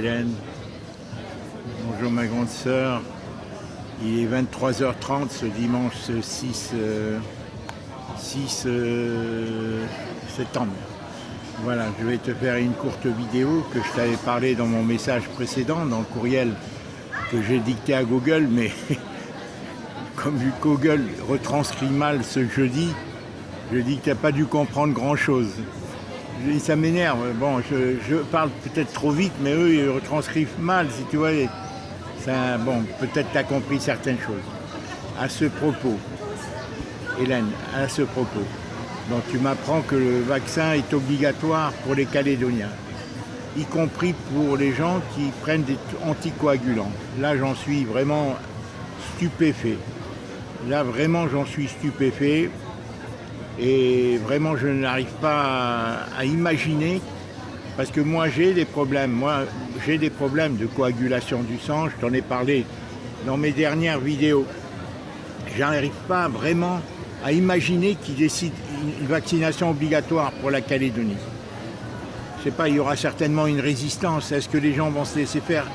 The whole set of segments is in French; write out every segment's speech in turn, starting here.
Hélène. Bonjour ma grande sœur. Il est 23h30 ce dimanche 6 septembre. Voilà, je vais te faire une courte vidéo que je t'avais parlé dans mon message précédent, dans le courriel que j'ai dicté à Google, mais comme Google retranscrit mal ce que je dis que tu n'as pas dû comprendre grand-chose. Ça m'énerve. Bon, je parle peut-être trop vite, mais eux, ils retranscrivent mal, si tu vois. Bon, peut-être tu as compris certaines choses. À ce propos, Hélène, à ce propos, donc tu m'apprends que le vaccin est obligatoire pour les Calédoniens, y compris pour les gens qui prennent des anticoagulants. Là, j'en suis vraiment stupéfait. Là, vraiment, j'en suis stupéfait. Et vraiment, je n'arrive pas à imaginer, parce que moi, j'ai des problèmes. J'ai des problèmes de coagulation du sang. Je t'en ai parlé dans mes dernières vidéos. J'arrive pas vraiment à imaginer qu'ils décident une vaccination obligatoire pour la Calédonie. Je sais pas, il y aura certainement une résistance. Est-ce que les gens vont se laisser faire?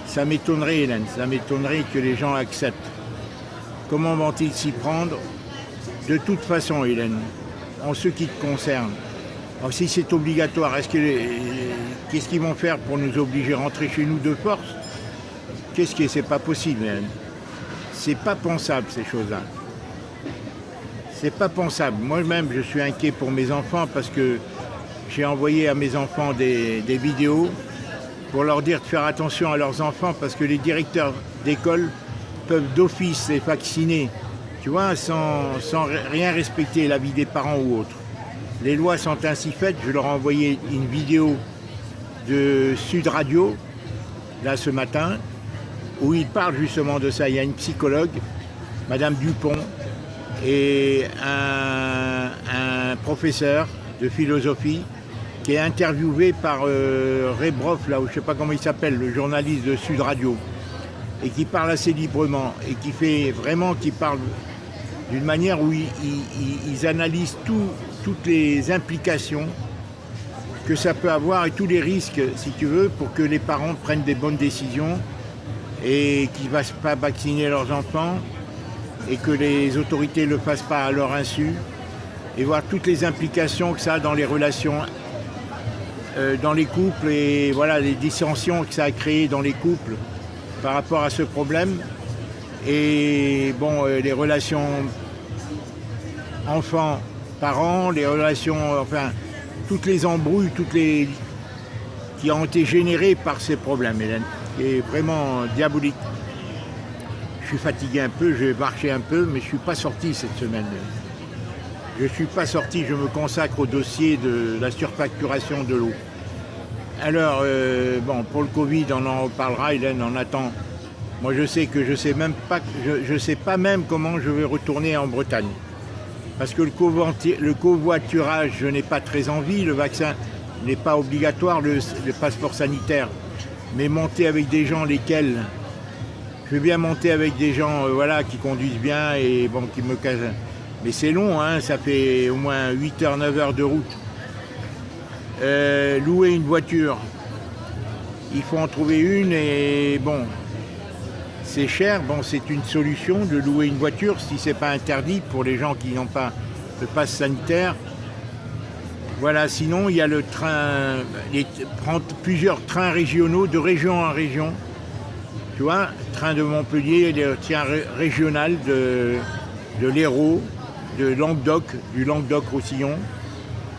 Ça m'étonnerait, Hélène. Ça m'étonnerait que les gens acceptent. Comment vont-ils s'y prendre? De toute façon, Hélène, en ce qui te concerne, alors si c'est obligatoire, qu'est-ce qu'ils vont faire pour nous obliger à rentrer chez nous de force? C'est pas possible, Hélène. C'est pas pensable, ces choses-là. C'est pas pensable. Moi-même, je suis inquiet pour mes enfants parce que j'ai envoyé à mes enfants des vidéos pour leur dire de faire attention à leurs enfants parce que les directeurs d'école peuvent d'office les vacciner. Tu vois, sans rien respecter l'avis des parents ou autres. Les lois sont ainsi faites. Je leur ai envoyé une vidéo de Sud Radio, là ce matin, où ils parlent justement de ça. Il y a une psychologue, Madame Dupont, et un professeur de philosophie qui est interviewé par Ray Broff, là, où je ne sais pas comment il s'appelle, le journaliste de Sud Radio, et qui parle assez librement, et qui parle d'une manière où ils analysent toutes les implications que ça peut avoir et tous les risques, si tu veux, pour que les parents prennent des bonnes décisions et qu'ils ne fassent pas vacciner leurs enfants et que les autorités ne le fassent pas à leur insu, et voir toutes les implications que ça a dans les relations, dans les couples, et voilà, les dissensions que ça a créées dans les couples par rapport à ce problème. Et bon, les relations enfants-parents, les relations, enfin, toutes les embrouilles, qui ont été générées par ces problèmes, Hélène. Et vraiment diabolique. Je suis fatigué un peu, j'ai marché un peu, mais je ne suis pas sorti cette semaine. Je ne suis pas sorti, je me consacre au dossier de la surfacturation de l'eau. Alors, bon, pour le Covid, on en reparlera, Hélène, on attend. Moi, je sais que je sais pas même comment je vais retourner en Bretagne. Parce que le covoiturage, je n'ai pas très envie. Le vaccin n'est pas obligatoire, le passeport sanitaire. Mais monter avec des gens lesquels... Je veux bien monter avec des gens voilà, qui conduisent bien et bon, qui me casent. Mais c'est long, hein, ça fait au moins 8 heures, 9 heures de route. Louer une voiture, il faut en trouver une et bon... C'est cher, bon, c'est une solution de louer une voiture si ce n'est pas interdit pour les gens qui n'ont pas de passe sanitaire. Voilà, sinon il y a le train, prendre plusieurs trains régionaux de région en région. Tu vois, train de Montpellier, le train régional de l'Hérault, de Languedoc, du Languedoc-Roussillon,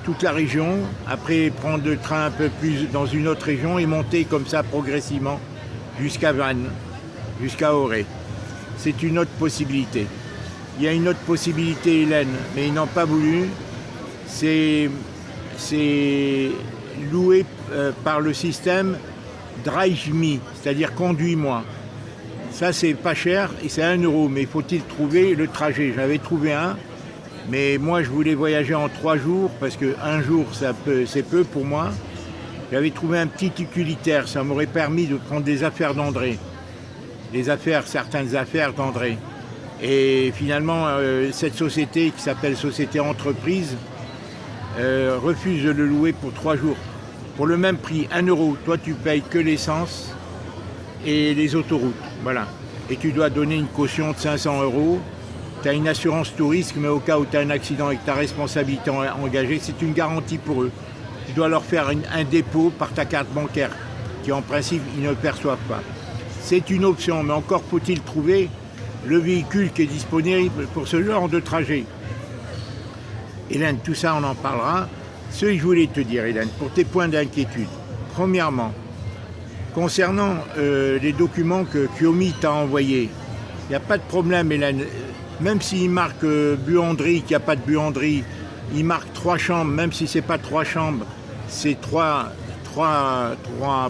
toute la région. Après prendre le train un peu plus dans une autre région et monter comme ça progressivement jusqu'à Vannes. Jusqu'à Auray. C'est une autre possibilité. Il y a une autre possibilité, Hélène, mais ils n'ont pas voulu. C'est loué par le système Drive Me, c'est-à-dire conduis-moi. Ça, c'est pas cher et c'est 1 €, mais faut-il trouver le trajet? J'avais trouvé un, mais moi, je voulais voyager en 3 jours parce que 1 jour, c'est peu pour moi. J'avais trouvé un petit utilitaire, ça m'aurait permis de prendre des affaires d'André. Certaines affaires d'André. Et finalement, cette société qui s'appelle Société Entreprise refuse de le louer pour 3 jours. pour le même prix, 1 euro, toi tu payes que l'essence et les autoroutes. Voilà. Et tu dois donner une caution de 500 euros. Tu as une assurance tout risque, mais au cas où tu as un accident avec ta responsabilité engagée, c'est une garantie pour eux. Tu dois leur faire un dépôt par ta carte bancaire, qui en principe, ils ne perçoivent pas. C'est une option, mais encore faut-il trouver le véhicule qui est disponible pour ce genre de trajet. Hélène, tout ça, on en parlera. Ce que je voulais te dire, Hélène, pour tes points d'inquiétude. Premièrement, concernant les documents que Xiaomi t'a envoyés, il n'y a pas de problème, Hélène. Même s'il marque buanderie, qu'il n'y a pas de buanderie, il marque 3 chambres, même si ce n'est pas 3 chambres, c'est 3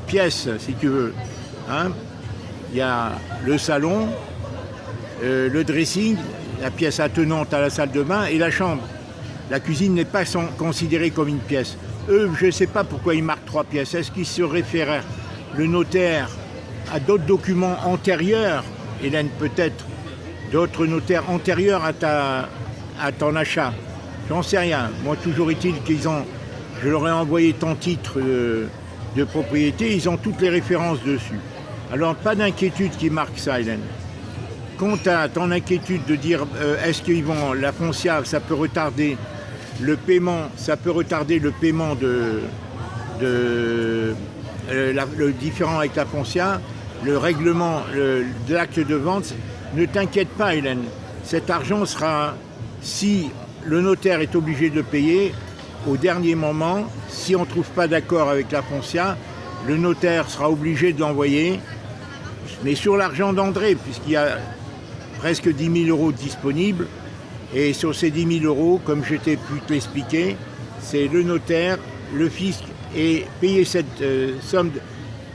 pièces, si tu veux. Hein, il y a le salon, le dressing, la pièce attenante à la salle de bain et la chambre. La cuisine n'est pas considérée comme une pièce. Eux, je ne sais pas pourquoi ils marquent 3 pièces. Est-ce qu'ils se réfèrent, le notaire, à d'autres documents antérieurs, Hélène, peut-être, d'autres notaires antérieurs à ton achat? J'en sais rien. Moi, toujours est-il je leur ai envoyé ton titre de propriété, ils ont toutes les références dessus. Alors, pas d'inquiétude qui marque ça, Hélène. Quant à ton inquiétude de dire est-ce qu'ils vont, la foncière, ça peut retarder le paiement, le différend avec la foncière, le règlement de l'acte de vente, ne t'inquiète pas, Hélène. Cet argent sera, si le notaire est obligé de le payer, au dernier moment, si on ne trouve pas d'accord avec la foncière, le notaire sera obligé de l'envoyer, mais sur l'argent d'André, puisqu'il y a presque 10 000 euros disponibles, et sur ces 10 000 euros, comme je t'ai pu te l'expliquer, c'est le notaire, le fisc, et payer cette somme,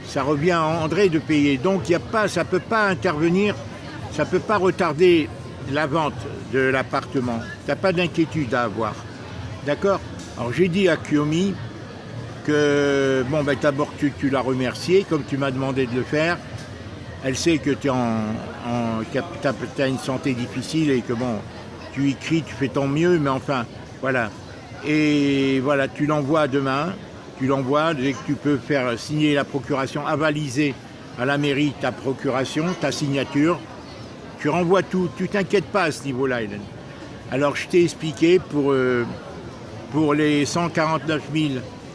ça revient à André de payer. Donc ça ne peut pas intervenir, ça ne peut pas retarder la vente de l'appartement. Tu n'as pas d'inquiétude à avoir. D'accord? Alors j'ai dit à Xiaomi que, d'abord tu l'as remercié, comme tu m'as demandé de le faire. Elle sait que tu as une santé difficile et que tu écris, tu fais ton mieux, mais enfin, voilà. Et voilà, tu l'envoies demain, dès que tu peux faire signer la procuration, avaliser à la mairie ta procuration, ta signature. Tu renvoies tout, tu t'inquiètes pas à ce niveau-là, Hélène. Alors je t'ai expliqué pour les 149 000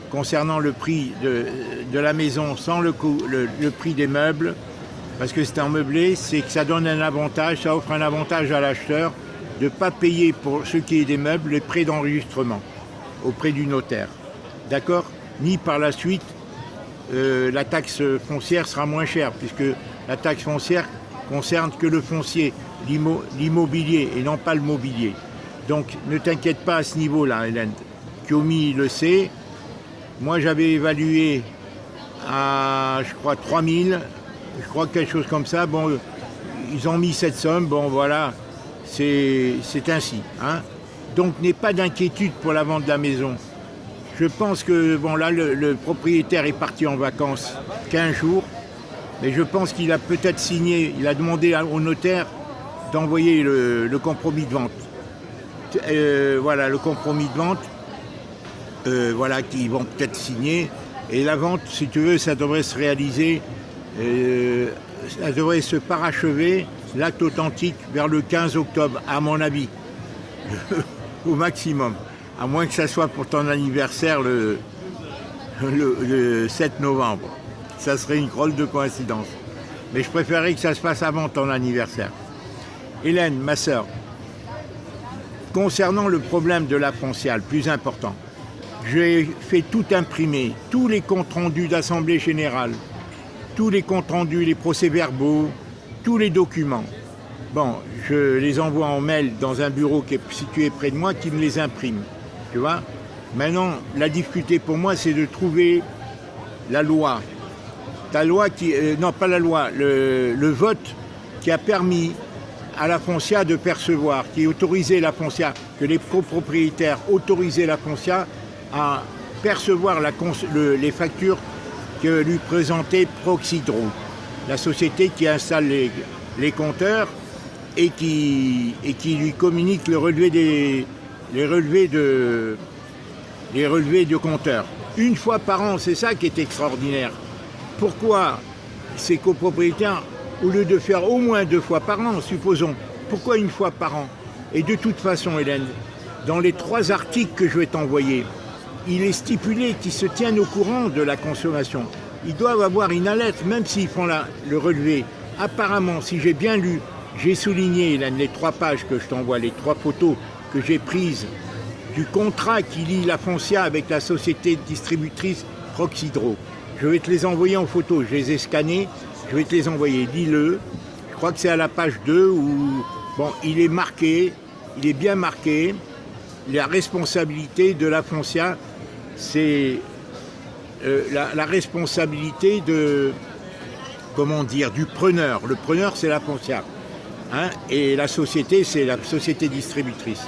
concernant le prix de la maison sans le prix des meubles, parce que c'est un meublé, c'est que ça donne un avantage, ça offre un avantage à l'acheteur de ne pas payer pour ce qui est des meubles les frais d'enregistrement auprès du notaire. D'accord? Ni par la suite, la taxe foncière sera moins chère, puisque la taxe foncière concerne que le foncier, l'immobilier et non pas le mobilier. Donc ne t'inquiète pas à ce niveau-là, Hélène. Xiaomi le sait. Moi j'avais évalué à, je crois, 3 000, je crois quelque chose comme ça. Bon, ils ont mis cette somme, bon voilà, c'est ainsi. Hein. Donc n'aie pas d'inquiétude pour la vente de la maison. Je pense que, là, le propriétaire est parti en vacances 15 jours, mais je pense qu'il a peut-être signé, il a demandé au notaire d'envoyer le compromis de vente. Voilà, le compromis de vente, voilà, qu'ils vont peut-être signer. Et la vente, si tu veux, ça devrait se réaliser, ça devrait se parachever, l'acte authentique, vers le 15 octobre, à mon avis, au maximum. À moins que ça soit pour ton anniversaire le 7 novembre. Ça serait une drôle de coïncidence. Mais je préférerais que ça se passe avant ton anniversaire. Hélène, ma sœur, concernant le problème de la foncière, le plus important, j'ai fait tout imprimer, tous les comptes rendus d'Assemblée Générale, tous les comptes rendus, les procès-verbaux, tous les documents. Bon, je les envoie en mail dans un bureau qui est situé près de moi, qui me les imprime. Tu vois? Maintenant, la difficulté pour moi, c'est de trouver la loi. Ta loi qui... non, pas la loi, le vote qui a permis à la foncière de percevoir, qui autorisait la foncière, que les copropriétaires autorisaient la foncière à percevoir les factures que lui présentait Proxydro, la société qui installe les compteurs et qui lui communique les relevés de compteurs. une fois par an, c'est ça qui est extraordinaire. Pourquoi ces copropriétaires, au lieu de faire au moins 2 fois par an, supposons, pourquoi une fois par an? Et de toute façon, Hélène, dans les 3 articles que je vais t'envoyer, il est stipulé qu'ils se tiennent au courant de la consommation. Ils doivent avoir une alerte, même s'ils font le relevé. Apparemment, si j'ai bien lu, j'ai souligné, Hélène, les 3 pages que je t'envoie, les 3 photos que j'ai prises du contrat qui lie la Foncia avec la société distributrice Proxydro. Je vais te les envoyer en photo, je les ai scannés, je vais te les envoyer, lis-le. Je crois que c'est à la page 2 où, bon, il est marqué, il est bien marqué, la responsabilité de la Foncia, c'est la responsabilité de, comment dire, du preneur. Le preneur, c'est la Foncia. Hein, et la société, c'est la société distributrice.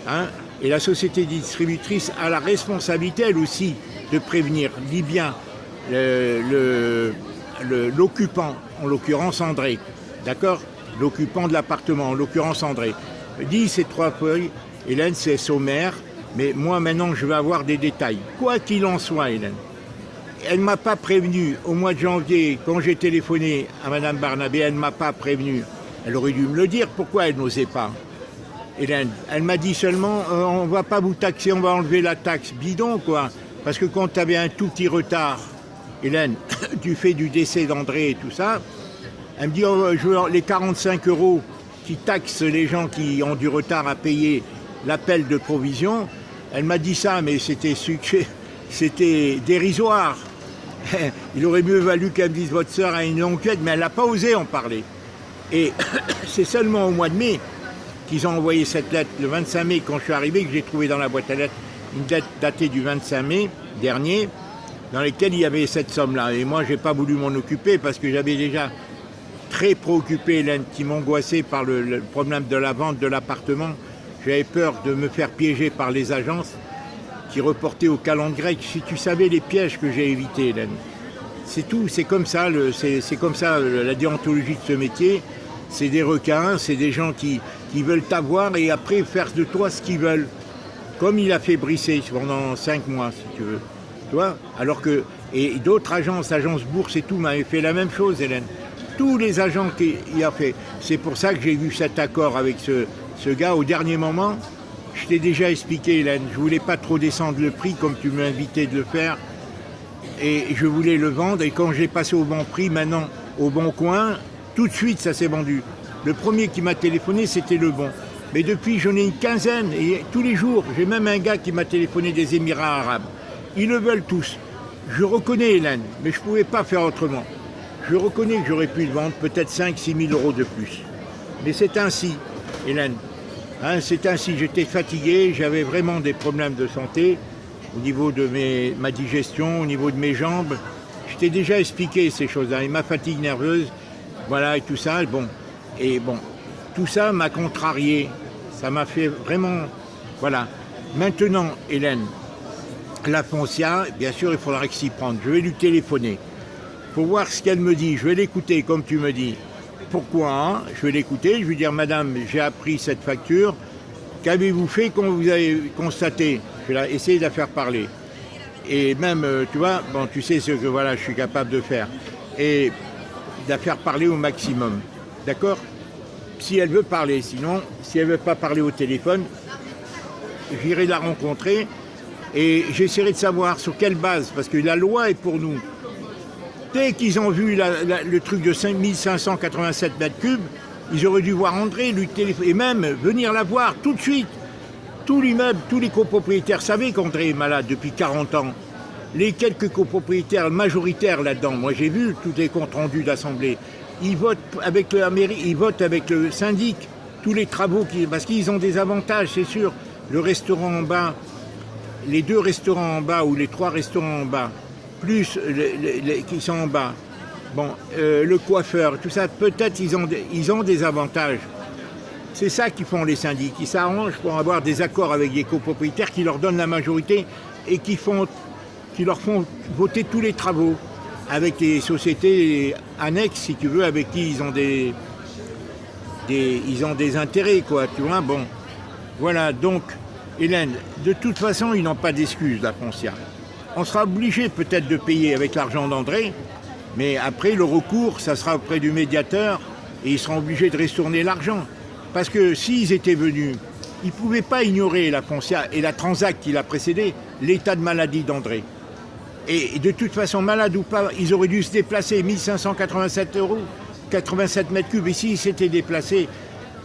Hein, et la société distributrice a la responsabilité, elle aussi, de prévenir. Lis bien l'occupant, en l'occurrence André. D'accord? L'occupant de l'appartement, en l'occurrence André. Lis ces 3 feuilles. Hélène, c'est sommaire, mais moi maintenant je vais avoir des détails. Quoi qu'il en soit, Hélène, elle ne m'a pas prévenu au mois de janvier, quand j'ai téléphoné à Madame Barnabé, elle ne m'a pas prévenu. Elle aurait dû me le dire, pourquoi elle n'osait pas? Hélène, elle m'a dit seulement, on ne va pas vous taxer, on va enlever la taxe. Bidon, quoi. Parce que quand tu avais un tout petit retard, Hélène, du fait du décès d'André et tout ça, elle me dit, oh, je veux les 45 € qui taxent les gens qui ont du retard à payer l'appel de provision. Elle m'a dit ça, mais c'était dérisoire. Il aurait mieux valu qu'elle me dise, votre sœur a une enquête, mais elle n'a pas osé en parler. Et c'est seulement au mois de mai qu'ils ont envoyé cette lettre, le 25 mai, quand je suis arrivé, que j'ai trouvé dans la boîte à lettres une lettre datée du 25 mai dernier, dans laquelle il y avait cette somme-là. Et moi, je n'ai pas voulu m'en occuper parce que j'avais déjà très préoccupé Hélène, qui m'angoissait par le problème de la vente de l'appartement. J'avais peur de me faire piéger par les agences qui reportaient au calendrier grec. Si tu savais les pièges que j'ai évités, Hélène. C'est tout, c'est comme ça, c'est comme ça la déontologie de ce métier. C'est des requins, c'est des gens qui veulent t'avoir et après faire de toi ce qu'ils veulent. Comme il a fait Brisset pendant 5 mois, si tu veux. Tu vois? Alors que, et d'autres agences bourse et tout, m'avaient fait la même chose, Hélène. Tous les agents qu'il a fait. C'est pour ça que j'ai vu cet accord avec ce gars au dernier moment. Je t'ai déjà expliqué, Hélène, je voulais pas trop descendre le prix comme tu m'as invité de le faire. Et je voulais le vendre. Et quand j'ai passé au bon prix, maintenant, au bon coin, tout de suite, ça s'est vendu. Le premier qui m'a téléphoné, c'était le bon. Mais depuis, j'en ai une quinzaine. Et tous les jours, j'ai même un gars qui m'a téléphoné des Émirats arabes. Ils le veulent tous. Je reconnais, Hélène, mais je ne pouvais pas faire autrement. Je reconnais que j'aurais pu le vendre peut-être 5 000 à 6 000 € de plus. Mais c'est ainsi, Hélène. Hein, c'est ainsi. J'étais fatigué, j'avais vraiment des problèmes de santé au niveau de ma digestion, au niveau de mes jambes. Je t'ai déjà expliqué ces choses-là. Et ma fatigue nerveuse, voilà, et tout ça. Bon, et bon, tout ça m'a contrarié. Ça m'a fait vraiment... Voilà. Maintenant, Hélène, la Foncia, bien sûr, il faudra s'y prendre. Je vais lui téléphoner pour voir ce qu'elle me dit. Je vais l'écouter, comme tu me dis. Pourquoi hein? Je vais l'écouter. Je vais dire, madame, j'ai appris cette facture. Qu'avez-vous fait quand vous avez constaté? Je vais essayer de la faire parler. Et même, tu vois, bon, tu sais ce que voilà, je suis capable de faire. Et de la faire parler au maximum. D'accord? Si elle veut parler. Sinon, si elle ne veut pas parler au téléphone, j'irai la rencontrer. Et j'essaierai de savoir sur quelle base, parce que la loi est pour nous. Dès qu'ils ont vu le truc de 5587 mètres cubes, ils auraient dû voir André, lui téléphoner, et même venir la voir tout de suite. Tout l'immeuble, tous les copropriétaires savaient qu'André est malade depuis 40 ans. Les quelques copropriétaires majoritaires là-dedans, moi j'ai vu tous les comptes rendus d'assemblée, ils votent avec la mairie, ils votent avec le syndic, tous les travaux, parce qu'ils ont des avantages, c'est sûr. Le restaurant en bas, les 2 restaurants en bas ou les 3 restaurants en bas, plus qui sont en bas, bon, le coiffeur, tout ça, peut-être ils ont des avantages. C'est ça qu'ils font les syndics. Ils s'arrangent pour avoir des accords avec des copropriétaires qui leur donnent la majorité et qui leur font voter tous les travaux avec les sociétés annexes, si tu veux, avec qui ils ont des intérêts, quoi, tu vois, bon. Voilà, donc, Hélène, de toute façon, ils n'ont pas d'excuses, la Foncia. On sera obligé peut-être de payer avec l'argent d'André, mais après le recours, ça sera auprès du médiateur et ils seront obligés de retourner l'argent. Parce que s'ils étaient venus, ils ne pouvaient pas ignorer la Foncia et la Transact qui l'a précédé, l'état de maladie d'André. Et de toute façon, malade ou pas, ils auraient dû se déplacer 1587 €, 87 mètres cubes. Et s'ils s'étaient déplacés,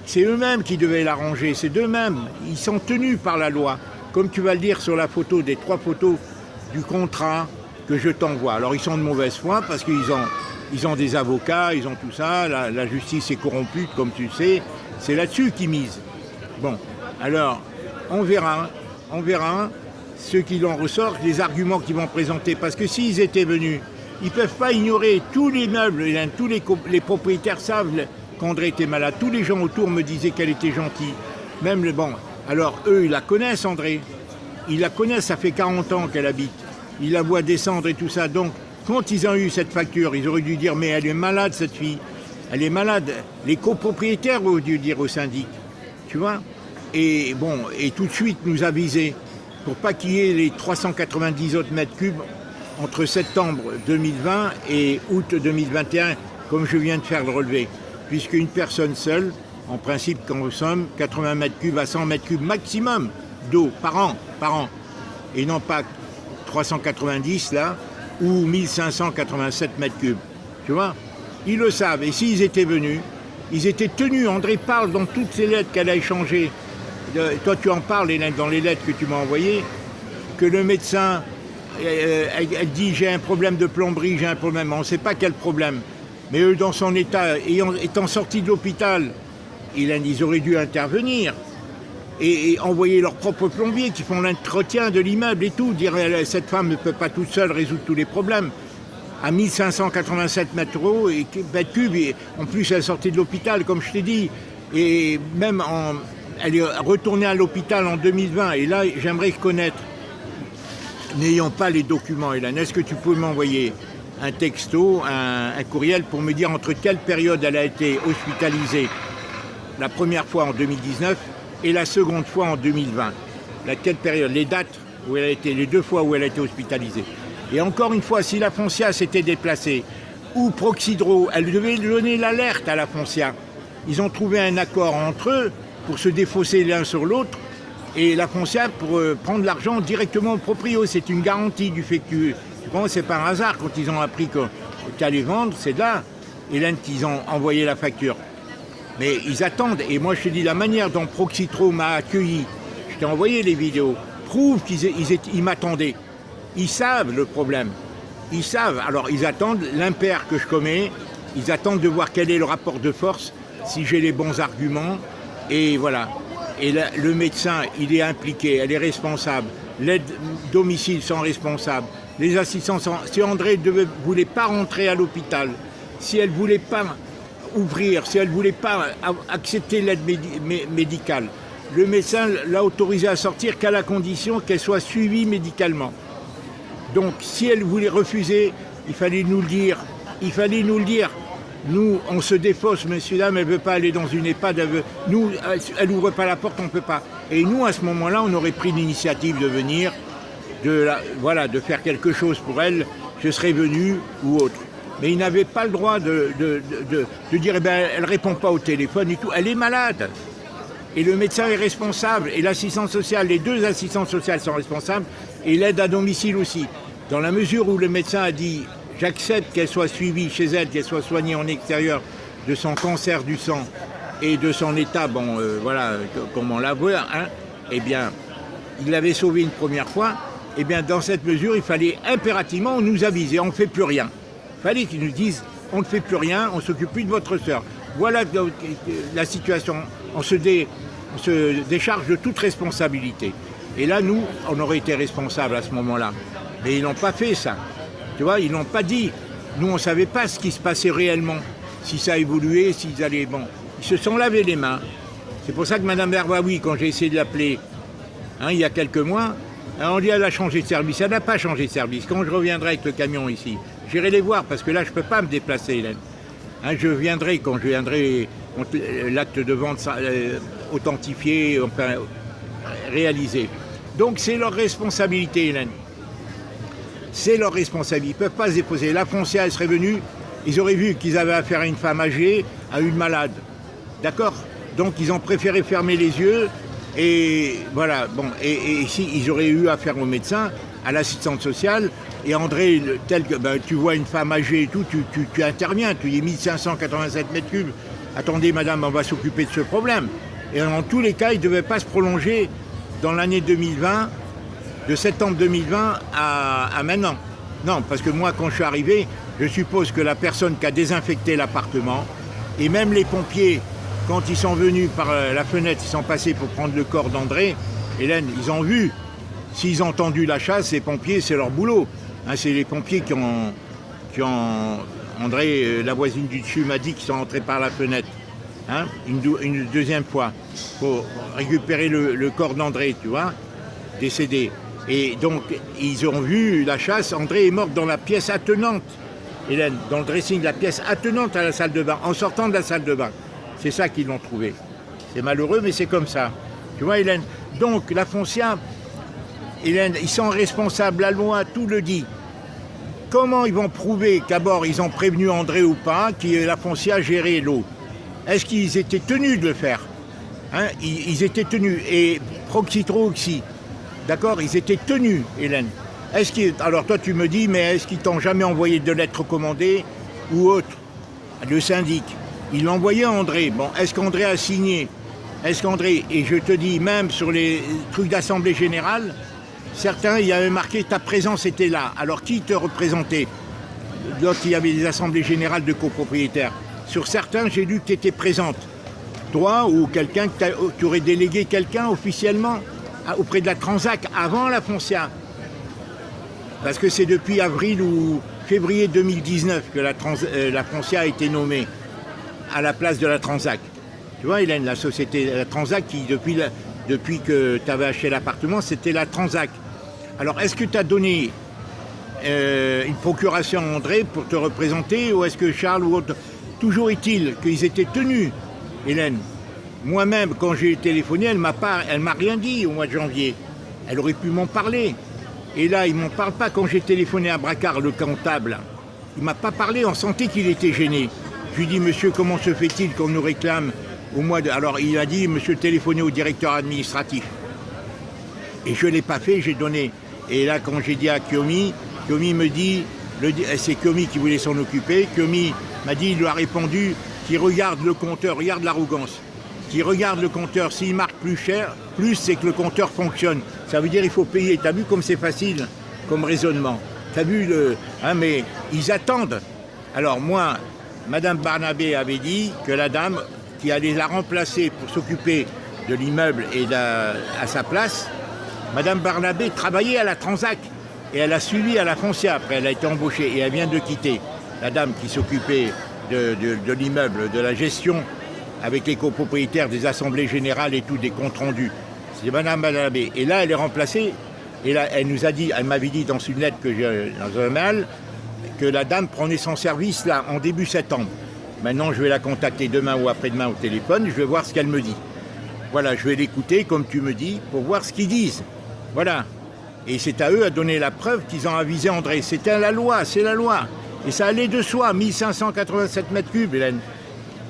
c'est eux-mêmes qui devaient l'arranger, c'est d'eux-mêmes. Ils sont tenus par la loi, comme tu vas le dire sur la photo, des 3 photos du contrat que je t'envoie. Alors ils sont de mauvaise foi parce qu'ils ont des avocats, ils ont tout ça, la justice est corrompue, comme tu le sais, c'est là-dessus qu'ils misent. Bon, alors on verra ce qu'il en ressort, les arguments qu'ils vont présenter, parce que s'ils étaient venus, ils ne peuvent pas ignorer tous les meubles, tous les propriétaires savent qu'André était malade, tous les gens autour me disaient qu'elle était gentille, même le bon. Alors eux, ils la connaissent, André, ils la connaissent, ça fait 40 ans qu'elle habite, ils la voient descendre et tout ça, donc quand ils ont eu cette facture, ils auraient dû dire, mais elle est malade cette fille, elle est malade, les copropriétaires auraient dû dire au syndic, tu vois, et bon, et tout de suite nous aviser, pour pas qu'il y ait les 390 autres mètres cubes entre septembre 2020 et août 2021, comme je viens de faire le relevé, puisqu'une personne seule, en principe, consomme 80 mètres cubes à 100 mètres cubes maximum d'eau par an, et non pas 390 là, ou 1587 mètres cubes, tu vois. Ils le savent, et s'ils étaient venus, ils étaient tenus, André parle dans toutes ces lettres qu'elle a échangées, toi tu en parles Hélène, dans les lettres que tu m'as envoyées, que le médecin, elle dit j'ai un problème de plomberie, j'ai un problème, on ne sait pas quel problème, mais eux dans son état, étant sortis de l'hôpital, ils auraient dû intervenir et envoyer leurs propres plombiers qui font l'entretien de l'immeuble et tout, dire cette femme ne peut pas toute seule résoudre tous les problèmes. À 1587 mètres cubes, et en plus elle est sortie de l'hôpital comme je t'ai dit, et même elle est retournée à l'hôpital en 2020, et là j'aimerais connaître, n'ayant pas les documents, Hélène, est-ce que tu peux m'envoyer un texto, un courriel pour me dire entre quelle période elle a été hospitalisée, la première fois en 2019 et la seconde fois en 2020, quelle période, les dates où elle a été, les 2 fois où elle a été hospitalisée. Et encore une fois, si la Foncia s'était déplacée, ou Proxydro, elle devait donner l'alerte à la Foncia. Ils ont trouvé un accord entre eux pour se défausser l'un sur l'autre, et la Foncia pour prendre l'argent directement au proprio. C'est une garantie du fait que tu comprends, c'est par hasard quand ils ont appris que tu allais vendre, c'est de là, Hélène, qu'ils ont envoyé la facture. Mais ils attendent, et moi je te dis, la manière dont Proxydro m'a accueilli, je t'ai envoyé les vidéos, prouve qu'ils m'attendaient. Ils savent le problème, ils savent, alors ils attendent l'impair que je commets, ils attendent de voir quel est le rapport de force, si j'ai les bons arguments, et voilà. Et là, le médecin, il est impliqué, elle est responsable, l'aide domicile sont responsables, les assistants sont... Si André ne voulait pas rentrer à l'hôpital, si elle ne voulait pas ouvrir, si elle ne voulait pas accepter l'aide médicale, le médecin l'a autorisée à sortir qu'à la condition qu'elle soit suivie médicalement. Donc, si elle voulait refuser, il fallait nous le dire. Nous, on se défausse, messieurs, dames, elle ne veut pas aller dans une EHPAD, elle n'ouvre pas la porte, on ne peut pas. Et nous, à ce moment-là, on aurait pris l'initiative de venir, de faire quelque chose pour elle, je serais venu ou autre. Mais ils n'avaient pas le droit de dire, eh ben, elle ne répond pas au téléphone et tout, elle est malade. Et le médecin est responsable, et l'assistante sociale, les 2 assistantes sociales sont responsables, et l'aide à domicile aussi. Dans la mesure où le médecin a dit « j'accepte qu'elle soit suivie chez elle, qu'elle soit soignée en extérieur de son cancer du sang et de son état, comme on la voit, hein, eh bien, il l'avait sauvée une première fois, eh bien, dans cette mesure, il fallait impérativement nous aviser, on ne fait plus rien. Il fallait qu'ils nous disent « on ne fait plus rien, on ne s'occupe plus de votre sœur ». Voilà la situation, on se décharge de toute responsabilité. Et là, nous, on aurait été responsables à ce moment-là. Mais ils n'ont pas fait ça. Tu vois, ils n'ont pas dit. Nous, on ne savait pas ce qui se passait réellement. Si ça a évolué, s'ils allaient... Bon, ils se sont lavés les mains. C'est pour ça que Mme Berbaoui, quand j'ai essayé de l'appeler, il y a quelques mois, on dit qu'elle a changé de service. Elle n'a pas changé de service. Quand je reviendrai avec le camion ici, j'irai les voir, parce que là, je ne peux pas me déplacer, Hélène. Je viendrai, quand je viendrai, l'acte de vente authentifié, enfin, réalisé. Donc c'est leur responsabilité, Hélène. c'est leur responsabilité. Ils ne peuvent pas se déposer. La foncière, elle serait venue, ils auraient vu qu'ils avaient affaire à une femme âgée, à une malade. D'accord? Donc ils ont préféré fermer les yeux et voilà. Bon, et ici, ils auraient eu affaire au médecin, à l'assistante sociale. Et André, tel que tu vois une femme âgée et tout, tu interviens, tu dis 1587 mètres cubes. Attendez madame, on va s'occuper de ce problème. Et en tous les cas, il ne devait pas se prolonger dans l'année 2020, de septembre 2020 à maintenant. Non, parce que moi, quand je suis arrivé, je suppose que la personne qui a désinfecté l'appartement, et même les pompiers, quand ils sont venus par la fenêtre, ils sont passés pour prendre le corps d'André, Hélène, ils ont vu, s'ils ont entendu la chasse, les pompiers, c'est leur boulot. Hein, c'est les pompiers qui ont André, la voisine du dessus m'a dit qu'ils sont entrés par la fenêtre. Hein, une deuxième fois, pour récupérer le corps d'André, tu vois, décédé. Et donc, ils ont vu la chasse. André est mort dans la pièce attenante, Hélène, dans le dressing, la pièce attenante à la salle de bain, en sortant de la salle de bain. C'est ça qu'ils l'ont trouvé. C'est malheureux, mais c'est comme ça. Tu vois, Hélène? Donc, la foncière, Hélène, ils sont responsables, la loi, tout le dit. Comment ils vont prouver qu'abord ils ont prévenu André ou pas, que la foncière gérait l'eau? Est-ce qu'ils étaient tenus de le faire? Hein, ils étaient tenus. Et Proxitro aussi. D'accord? Ils étaient tenus, Hélène. Alors toi tu me dis, mais est-ce qu'ils t'ont jamais envoyé de lettres recommandées ou autre? Le syndic. Il l'a envoyé à André. Bon, est-ce qu'André a signé? Est-ce qu'André, et je te dis, même sur les trucs d'assemblée générale, certains, il y avait marqué ta présence était là. Alors qui te représentait? Lorsqu'il y avait des assemblées générales de copropriétaires. Sur certains, j'ai lu que tu étais présente. Toi ou quelqu'un, tu aurais délégué quelqu'un officiellement auprès de la Transac avant la foncière. Parce que c'est depuis avril ou février 2019 que la foncière a été nommée à la place de la Transac. Tu vois, Hélène, la société, la Transac, qui depuis que tu avais acheté l'appartement, c'était la Transac. Alors, est-ce que tu as donné une procuration à André pour te représenter ou est-ce que Charles ou autre... Toujours est-il qu'ils étaient tenus, Hélène. Moi-même, quand j'ai téléphoné, elle m'a rien dit au mois de janvier. Elle aurait pu m'en parler. Et là, il ne m'en parle pas. Quand j'ai téléphoné à Bracard, le comptable, il ne m'a pas parlé. On sentait qu'il était gêné. Je lui ai dit, monsieur, comment se fait-il qu'on nous réclame au mois de... Alors, il a dit, monsieur, téléphonez au directeur administratif. Et je ne l'ai pas fait, j'ai donné. Et là, quand j'ai dit à Kiomi me dit, c'est Kiomi qui voulait s'en occuper. Kiomi m'a dit, il lui a répondu qu'il regarde le compteur, regarde l'arrogance. Qu'il regarde le compteur, s'il marque plus, c'est que le compteur fonctionne. Ça veut dire qu'il faut payer. T'as vu comme c'est facile, comme raisonnement. T'as vu mais ils attendent. Alors moi, Madame Barnabé avait dit que la dame qui allait la remplacer pour s'occuper de l'immeuble et à sa place, Madame Barnabé travaillait à la Transac et elle a suivi à la foncière. Après, elle a été embauchée et elle vient de quitter. La dame qui s'occupait de l'immeuble, de la gestion avec les copropriétaires, des assemblées générales et tout, des comptes rendus. C'est Madame Barnabé. Et là, elle est remplacée. Et là, elle m'avait dit dans une lettre que j'ai dans un mail, que la dame prenait son service là, en début septembre. Maintenant, je vais la contacter demain ou après-demain au téléphone, je vais voir ce qu'elle me dit. Voilà, je vais l'écouter, comme tu me dis, pour voir ce qu'ils disent. Voilà. Et c'est à eux à donner la preuve qu'ils ont avisé André. C'était la loi, c'est la loi. Et ça allait de soi, 1587 mètres cubes, Hélène.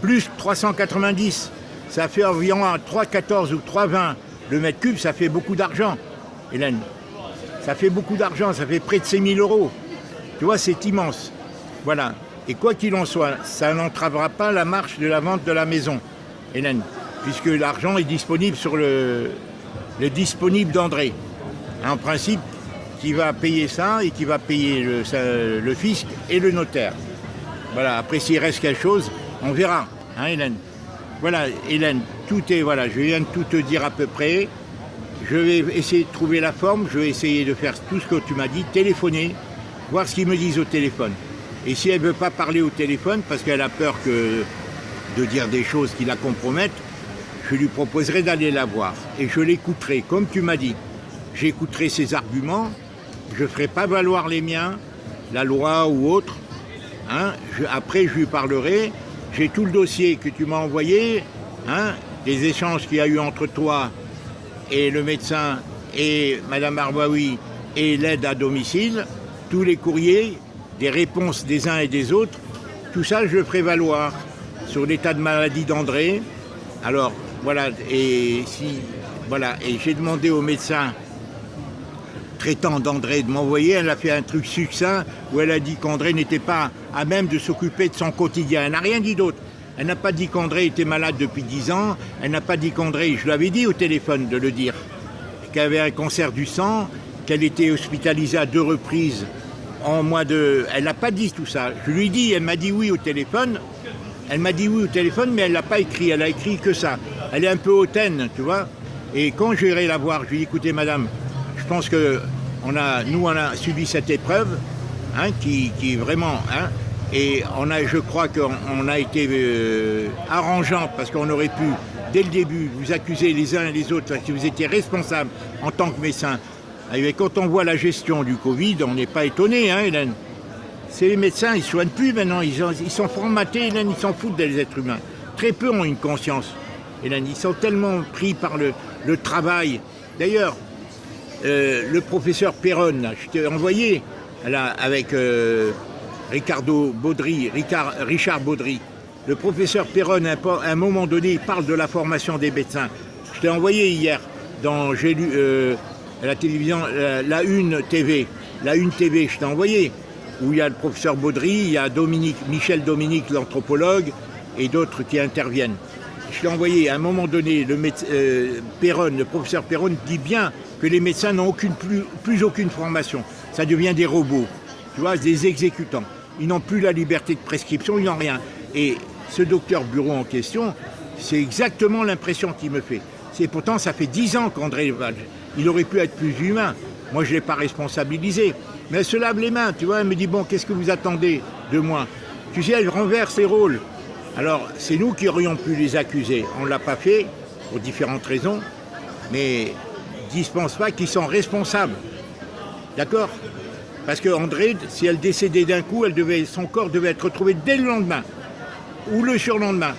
Plus 390, ça fait environ 3,14 ou 3,20 le mètre cube, ça fait beaucoup d'argent, Hélène. Ça fait beaucoup d'argent, ça fait près de 6 000 euros. Tu vois, c'est immense. Voilà. Et quoi qu'il en soit, ça n'entravera pas la marche de la vente de la maison, Hélène, puisque l'argent est disponible sur le disponible d'André. En principe, qui va payer ça et qui va payer le fisc et le notaire. Voilà, après s'il reste quelque chose, on verra, hein, Hélène. Voilà, Hélène, tout est, voilà, je viens de tout te dire à peu près. Je vais essayer de trouver la forme, je vais essayer de faire tout ce que tu m'as dit, téléphoner, voir ce qu'ils me disent au téléphone. Et si elle ne veut pas parler au téléphone, parce qu'elle a peur de dire des choses qui la compromettent, je lui proposerai d'aller la voir. Et je l'écouterai, comme tu m'as dit. J'écouterai ses arguments, je ne ferai pas valoir les miens, la loi ou autre. Hein, après, je lui parlerai. J'ai tout le dossier que tu m'as envoyé, hein, des échanges qu'il y a eu entre toi et le médecin et Madame Arbaoui et l'aide à domicile. tous les courriers, des réponses des uns et des autres, tout ça je le ferai valoir sur l'état de maladie d'André. Alors voilà, et j'ai demandé au médecin traitant d'André de m'envoyer, elle a fait un truc succinct où elle a dit qu'André n'était pas à même de s'occuper de son quotidien. Elle n'a rien dit d'autre. Elle n'a pas dit qu'André était malade depuis 10 ans. Elle n'a pas dit qu'André, je l'avais dit au téléphone de le dire, qu'elle avait un cancer du sang, qu'elle était hospitalisée à 2 reprises en mois de... Elle n'a pas dit tout ça. Je lui ai dit, elle m'a dit oui au téléphone. Elle m'a dit oui au téléphone, mais elle ne l'a pas écrit. Elle a écrit que ça. Elle est un peu hautaine, tu vois. Et quand j'irai la voir, je lui ai dit, écoutez madame, je pense que on a subi cette épreuve, hein, qui est vraiment, hein, et je crois qu'on a été arrangeant parce qu'on aurait pu, dès le début, vous accuser les uns et les autres parce que vous étiez responsables en tant que médecin. Et quand on voit la gestion du Covid, on n'est pas étonné, hein, Hélène. C'est les médecins, ils ne soignent plus maintenant, ils sont formatés, Hélène, ils s'en foutent des êtres humains. Très peu ont une conscience, Hélène, ils sont tellement pris par le travail. D'ailleurs, le professeur Perron, je t'ai envoyé là, avec Richard Baudry. Le professeur Perron, à un moment donné, il parle de la formation des médecins. Je t'ai envoyé hier, j'ai lu à la télévision, la Une TV, je t'ai envoyé, où il y a le professeur Baudry, il y a Michel Dominique, l'anthropologue, et d'autres qui interviennent. Je l'ai envoyé, à un moment donné, le professeur Perron dit bien que les médecins n'ont plus aucune formation. Ça devient des robots, tu vois, des exécutants. Ils n'ont plus la liberté de prescription, ils n'ont rien. Et ce docteur Bureau en question, c'est exactement l'impression qu'il me fait. Pourtant, ça fait 10 ans qu'André Valge, il aurait pu être plus humain. Moi, je ne l'ai pas responsabilisé. Mais elle se lave les mains, tu vois, elle me dit, bon, qu'est-ce que vous attendez de moi? Tu sais, elle renverse les rôles. Alors, c'est nous qui aurions pu les accuser. On ne l'a pas fait, pour différentes raisons, mais ils ne pensent pas qu'ils sont responsables. D'accord? Parce qu'André, si elle décédait d'un coup, son corps devait être retrouvé dès le lendemain, ou le surlendemain.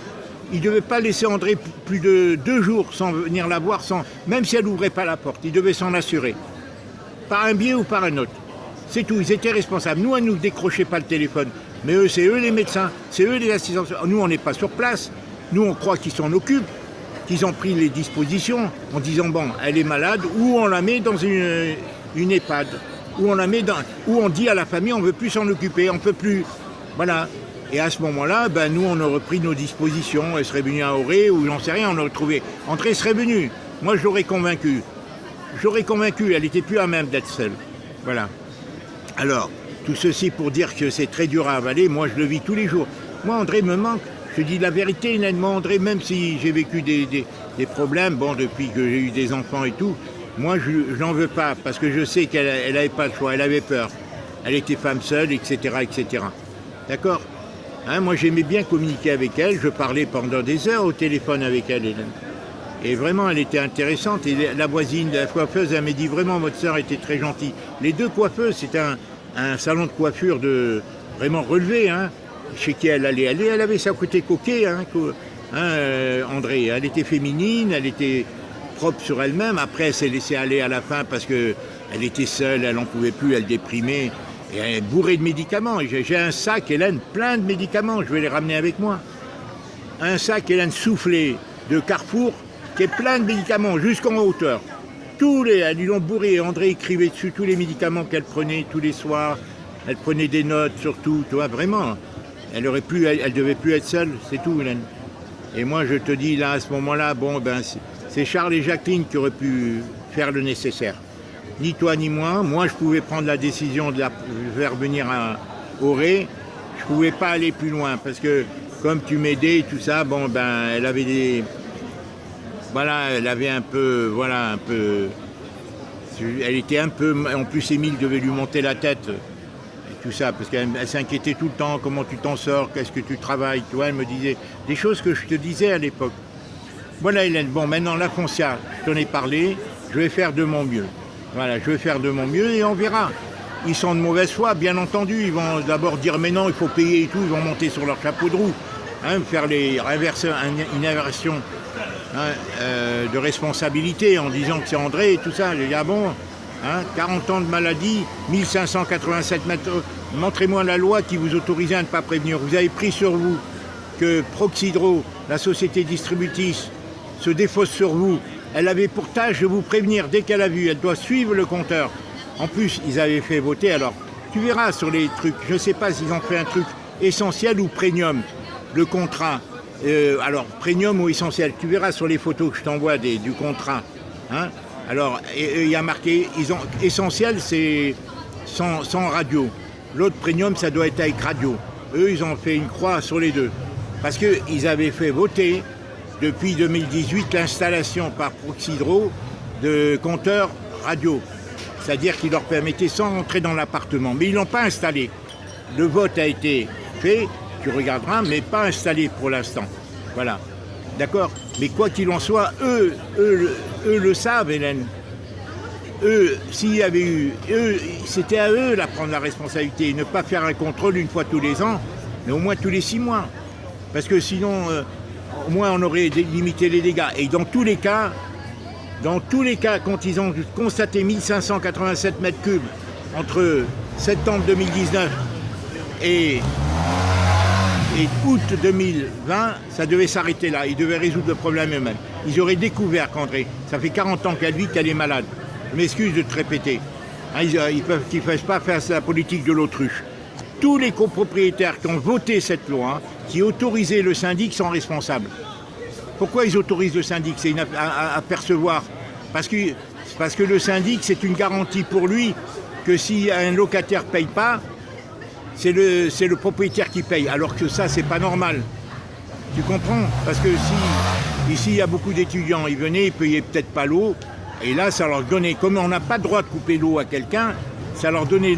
Il ne devait pas laisser André plus de 2 jours sans venir la voir, même si elle n'ouvrait pas la porte. Il devait s'en assurer, par un biais ou par un autre. C'est tout, ils étaient responsables. Nous, elle ne nous décrochait pas le téléphone. Mais eux, c'est eux les médecins, c'est eux les assistants. Nous, on n'est pas sur place. Nous, on croit qu'ils s'en occupent, qu'ils ont pris les dispositions en disant, bon, elle est malade, ou on la met dans une EHPAD, ou on dit à la famille, on ne veut plus s'en occuper, on ne peut plus. Voilà. Et à ce moment-là, nous, on aurait pris nos dispositions. Elle serait venue à Auray, ou j'en sais rien, on aurait trouvé. André serait venu. Moi, je l'aurais convaincu. Elle n'était plus à même d'être seule. Voilà. Alors, tout ceci pour dire que c'est très dur à avaler. Moi, je le vis tous les jours. Moi, André me manque. Je dis la vérité, honnêtement, André, même si j'ai vécu des problèmes, bon, depuis que j'ai eu des enfants et tout, moi, je n'en veux pas, parce que je sais qu'elle n'avait pas le choix, elle avait peur. Elle était femme seule, etc., etc. D'accord? Hein, moi, j'aimais bien communiquer avec elle. Je parlais pendant des heures au téléphone avec elle, Hélène. Et vraiment, elle était intéressante. Et la voisine, la coiffeuse, elle m'a dit vraiment, votre sœur était très gentille. Les 2 coiffeuses, c'était un salon de coiffure vraiment relevé, hein, chez qui elle allait. Elle avait sa côté coquet, hein, André. Elle était féminine, elle était propre sur elle-même. Après, elle s'est laissée aller à la fin parce qu'elle était seule, elle n'en pouvait plus, elle déprimait. Et elle est bourrée de médicaments. J'ai un sac, Hélène, plein de médicaments. Je vais les ramener avec moi. Un sac, Hélène, soufflé de Carrefour, qui est plein de médicaments jusqu'en hauteur. Elles lui l'ont bourré. André écrivait dessus tous les médicaments qu'elle prenait tous les soirs. Elle prenait des notes surtout. Tu vois, vraiment. Elle devait plus être seule. C'est tout, Hélène. Et moi, je te dis, là, à ce moment-là, bon, c'est Charles et Jacqueline qui auraient pu faire le nécessaire. Ni toi, ni moi. Moi, je pouvais prendre la décision de la faire venir à Auray. Je ne pouvais pas aller plus loin parce que, comme tu m'aidais et tout ça, bon, elle avait des... Voilà, elle avait un peu... Elle était un peu... En plus, Émile devait lui monter la tête. Et tout ça, parce qu'elle s'inquiétait tout le temps. Comment tu t'en sors? Qu'est-ce que tu travailles? Tu vois, elle me disait des choses que je te disais à l'époque. Voilà, Hélène. Bon, maintenant, la Foncia, je t'en ai parlé. Je vais faire de mon mieux. Voilà, je vais faire de mon mieux et on verra. Ils sont de mauvaise foi, bien entendu. Ils vont d'abord dire, mais non, il faut payer et tout. Ils vont monter sur leur chapeau de roue. Hein, faire une inversion de responsabilité en disant que c'est André et tout ça. Je dis, ah bon, Hein, 40 ans de maladie, 1587 mètres. Montrez-moi la loi qui vous autorisait à ne pas prévenir. Vous avez pris sur vous que Proxydro, la société distributrice, se défausse sur vous. Elle avait pour tâche de vous prévenir dès qu'elle a vu. Elle doit suivre le compteur. En plus, ils avaient fait voter. Alors, tu verras sur les trucs. Je ne sais pas s'ils ont fait un truc essentiel ou premium, le contrat. Alors, premium ou essentiel. Tu verras sur les photos que je t'envoie du contrat. Hein. Alors, il y a marqué, essentiel, c'est sans radio. L'autre premium, ça doit être avec radio. Eux, ils ont fait une croix sur les deux. Parce qu'ils avaient fait voter, depuis 2018, l'installation par Proxydro de compteurs radio. C'est-à-dire qu'ils leur permettaient sans rentrer dans l'appartement. Mais ils ne l'ont pas installé. Le vote a été fait, tu regarderas, mais pas installé pour l'instant. Voilà. D'accord? Mais quoi qu'il en soit, eux le savent, Hélène. Eux, s'il y avait eu... c'était à eux de prendre la responsabilité et ne pas faire un contrôle une fois tous les ans, mais au moins tous les 6 mois. Parce que sinon, au moins on aurait limité les dégâts. Et dans tous les cas, quand ils ont constaté 1587 mètres cubes entre septembre 2019 et août 2020, ça devait s'arrêter là. Ils devaient résoudre le problème eux-mêmes. Ils auraient découvert qu'André, ça fait 40 ans qu'elle vit qu'elle est malade. Je m'excuse de te répéter. Hein, ils ne peuvent pas faire la politique de l'autruche. Tous les copropriétaires qui ont voté cette loi, qui autorisaient le syndic, sont responsables. Pourquoi ils autorisent le syndic? C'est à percevoir. Parce que le syndic, c'est une garantie pour lui que si un locataire ne paye pas, c'est le propriétaire qui paye. Alors que ça, c'est pas normal. Tu comprends? Parce que si ici, il y a beaucoup d'étudiants, ils venaient, ils payaient peut-être pas l'eau. Et là, ça leur donnait, comme on n'a pas le droit de couper l'eau à quelqu'un, ça leur donnait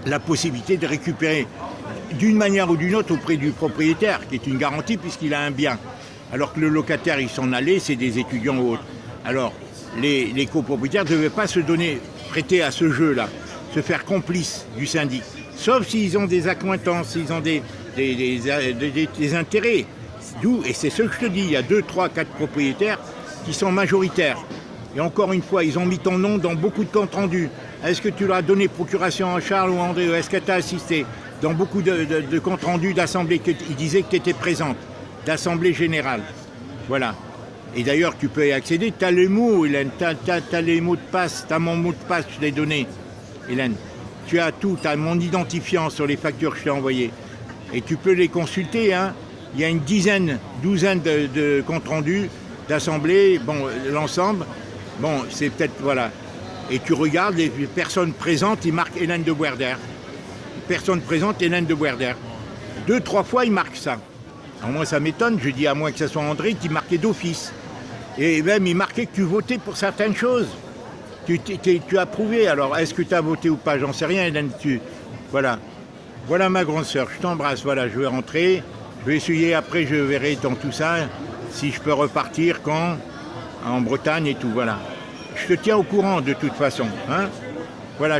la possibilité de récupérer d'une manière ou d'une autre auprès du propriétaire, qui est une garantie puisqu'il a un bien. Alors que le locataire, il s'en allait, c'est des étudiants ou autres. Alors, les copropriétaires ne devaient pas se prêter à ce jeu-là, se faire complices du syndic. Sauf s'ils ont des accointances, s'ils ont des intérêts. Et c'est ce que je te dis, il y a 2, 3, 4 propriétaires qui sont majoritaires. Et encore une fois, ils ont mis ton nom dans beaucoup de comptes rendus. Est-ce que tu leur as donné procuration à Charles ou André? Est-ce que tu as assisté dans beaucoup de comptes rendus d'assemblée? Ils disaient que tu étais présente, d'assemblée générale. Voilà. Et d'ailleurs, tu peux y accéder. Tu as les mots, Hélène. Tu as les mots de passe. Tu as mon mot de passe, je l'ai donné, Hélène. Tu as tout. Tu as mon identifiant sur les factures que je t'ai envoyées. Et tu peux les consulter. Hein. Il y a une douzaine de comptes rendus d'assemblée. Bon, l'ensemble. Bon, c'est peut-être, voilà. Et tu regardes les personnes présentes, il marque Hélène de Boerder. Personne présente, Hélène de Boerder. 2, 3 fois, il marque ça. Alors moi, ça m'étonne, je dis à moins que ce soit André qui marquait d'office. Et même, il marquait que tu votais pour certaines choses. Tu as approuvé. Alors, est-ce que tu as voté ou pas? J'en sais rien, Hélène. Voilà. Voilà ma grande sœur, je t'embrasse. Voilà, je vais rentrer. Je vais essayer, après, je verrai dans tout ça, si je peux repartir quand en Bretagne et tout, voilà. Je te tiens au courant de toute façon. Hein, voilà.